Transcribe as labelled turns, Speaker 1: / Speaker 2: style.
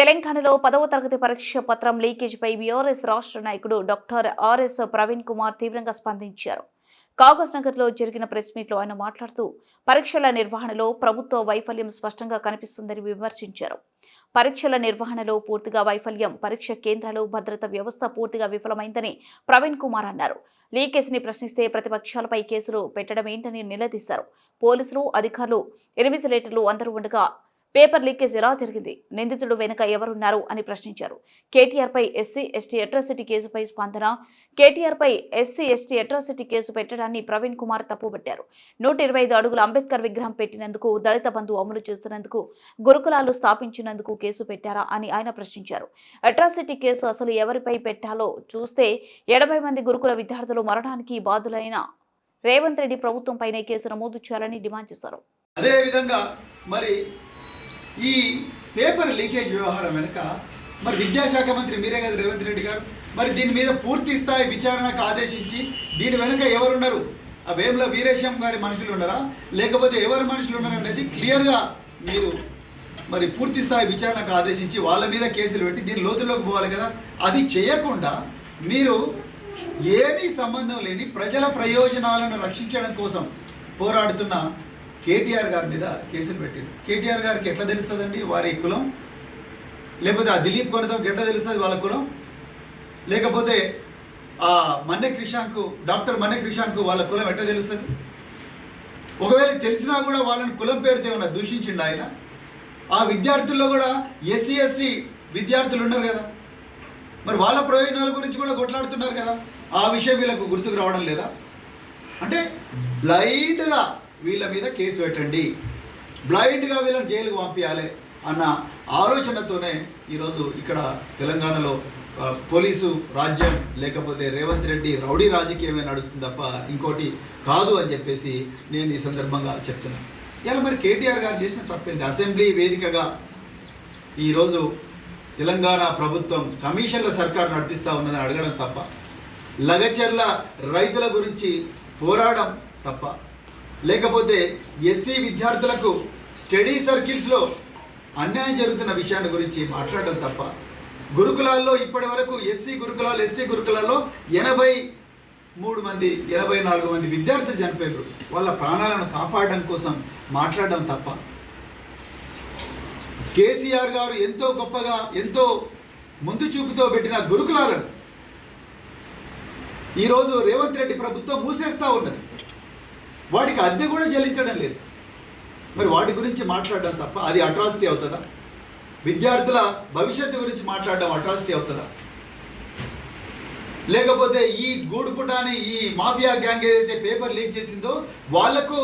Speaker 1: తెలంగాణలో 10వ తరగతి పరీక్ష పత్రం లీకేజీపై బీఆర్ఎస్ రాష్ట్ర నాయకుడు డాక్టర్ ఆర్ఎస్ ప్రవీణ్ కుమార్ తీవ్రంగా స్పందించారు. కాగజ్ నగర్లో జరిగిన ప్రెస్ మీట్లో ఆయన మాట్లాడుతూ పరీక్షల నిర్వహణలో ప్రభుత్వ వైఫల్యం స్పష్టంగా కనిపిస్తుందని విమర్శించారు. పరీక్షల నిర్వహణలో పూర్తిగా వైఫల్యం, పరీక్ష కేంద్రాలు, భద్రత వ్యవస్థ పూర్తిగా విఫలమైందని ప్రవీణ్ కుమార్ అన్నారు. లీకేజీని ప్రశ్నిస్తే ప్రతిపక్షాలపై కేసులు పెట్టడం ఏంటని నిలదీశారు. పోలీసులు, అధికారులు, ఇన్విజిలేటర్లు అందరూ ఉండగా పేపర్ లీకేజ్ ఎలా జరిగింది, నిందితుడు వెనుక ఎవరున్నారు అని ప్రశ్నించారు. కేటీఆర్పై ఎస్సీ ఎస్టీ అట్రాసిటీ కేసుపై స్పందన. కేటీఆర్పై ఎస్సీ ఎస్టీ అట్రాసిటీ కేసు పెట్టడాన్ని ప్రవీణ్ కుమార్ తప్పుపట్టారు. 125 అడుగుల అంబేద్కర్ విగ్రహం పెట్టినందుకు, దళిత బంధు అమలు చేస్తున్నందుకు, గురుకులాలు స్థాపించినందుకు కేసు పెట్టారా అని ఆయన ప్రశ్నించారు. అట్రాసిటీ కేసు అసలు ఎవరిపై పెట్టాలో చూస్తే 80 మంది గురుకుల విద్యార్థులు మరణానికి బాధ్యులైన రేవంత్ రెడ్డి ప్రభుత్వంపైనే కేసు నమోదు చేయాలని డిమాండ్ చేశారు.
Speaker 2: అదేవిధంగా మరి ఈ పేపర్ లీకేజ్ వ్యవహారం వెనుక మరి విద్యాశాఖ మంత్రి మీరే కదా రేవంత్ రెడ్డి గారు, మరి దీని మీద పూర్తి స్థాయి విచారణకు ఆదేశించి దీని వెనుక ఎవరున్నారు, ఆ వేముల వీరేశం గారి మనుషులు ఉన్నారా లేకపోతే ఎవరు మనుషులు ఉన్నారు అనేది క్లియర్గా మీరు మరి పూర్తి స్థాయి విచారణకు ఆదేశించి వాళ్ళ మీద కేసులు పెట్టి దీని లోతుల్లోకి పోవాలి కదా. అది చేయకుండా మీరు ఏమీ సంబంధం లేని ప్రజల ప్రయోజనాలను రక్షించడం కోసం పోరాడుతున్న కేటీఆర్ గారి మీద కేసులు పెట్టారు. కేటీఆర్ గారికి ఎట్లా తెలుస్తుందండి వారి కులం, లేకపోతే ఆ దిలీప్ కొనతో ఎట్లా తెలుస్తుంది వాళ్ళ కులం, లేకపోతే ఆ మన్నె క్రిషాంక్ డాక్టర్ మన్నె క్రిషాంక్ వాళ్ళ కులం ఎట్లా తెలుస్తుంది? ఒకవేళ తెలిసినా కూడా వాళ్ళని కులం పేరుతో ఏమన్నా దూషించిండు ఆయన. ఆ విద్యార్థుల్లో కూడా ఎస్సీ ఎస్టీ విద్యార్థులు ఉన్నారు కదా, మరి వాళ్ళ ప్రయోజనాల గురించి కూడా కొట్లాడుతున్నారు కదా. ఆ విషయం వీళ్ళకు గుర్తుకు రావడం లేదా? అంటే బ్లైండ్గా వీళ్ళ మీద కేసు పెట్టండి, బ్లైండ్గా వీళ్ళని జైలుకు పంపించాలి అన్న ఆలోచనతోనే ఈరోజు ఇక్కడ తెలంగాణలో పోలీసు రాజ్యం లేకపోతే రేవంత్ రెడ్డి రౌడీ రాజకీయమే నడుస్తుంది తప్ప ఇంకోటి కాదు అని చెప్పేసి నేను ఈ సందర్భంగా చెప్తున్నాను. ఇలా మరి కేటీఆర్ గారు చేసిన తప్పేంది? అసెంబ్లీ వేదికగా ఈరోజు తెలంగాణ ప్రభుత్వం కమిషన్ల సర్కారు నడిపిస్తూ ఉన్నదని అడగడం తప్ప, లగచర్ల రైతుల గురించి పోరాడడం తప్ప, లేకపోతే ఎస్సీ విద్యార్థులకు స్టడీ సర్కిల్స్లో అన్యాయం జరుగుతున్న విషయాన్ని గురించి మాట్లాడడం తప్ప, గురుకులాల్లో ఇప్పటి వరకు ఎస్సీ గురుకులాలు ఎస్టీ గురుకులాల్లో 84 మంది విద్యార్థులు చనిపోయారు. వాళ్ళ ప్రాణాలను కాపాడడం కోసం మాట్లాడడం తప్ప, కేసీఆర్ గారు ఎంతో గొప్పగా ఎంతో ముందు చూపుతో పెట్టిన గురుకులాలను ఈరోజు రేవంత్ రెడ్డి ప్రభుత్వం మూసేస్తూ ఉన్నది. వాటికి అద్దె కూడా చెల్లించడం లేదు. మరి వాటి గురించి మాట్లాడడం తప్ప అది అట్రాసిటీ అవుతుందా? విద్యార్థుల భవిష్యత్తు గురించి మాట్లాడడం అట్రాసిటీ అవుతుందా? లేకపోతే ఈ గూడుపుటాని ఈ మాఫియా గ్యాంగ్ ఏదైతే పేపర్ లీక్ చేసిందో వాళ్లకు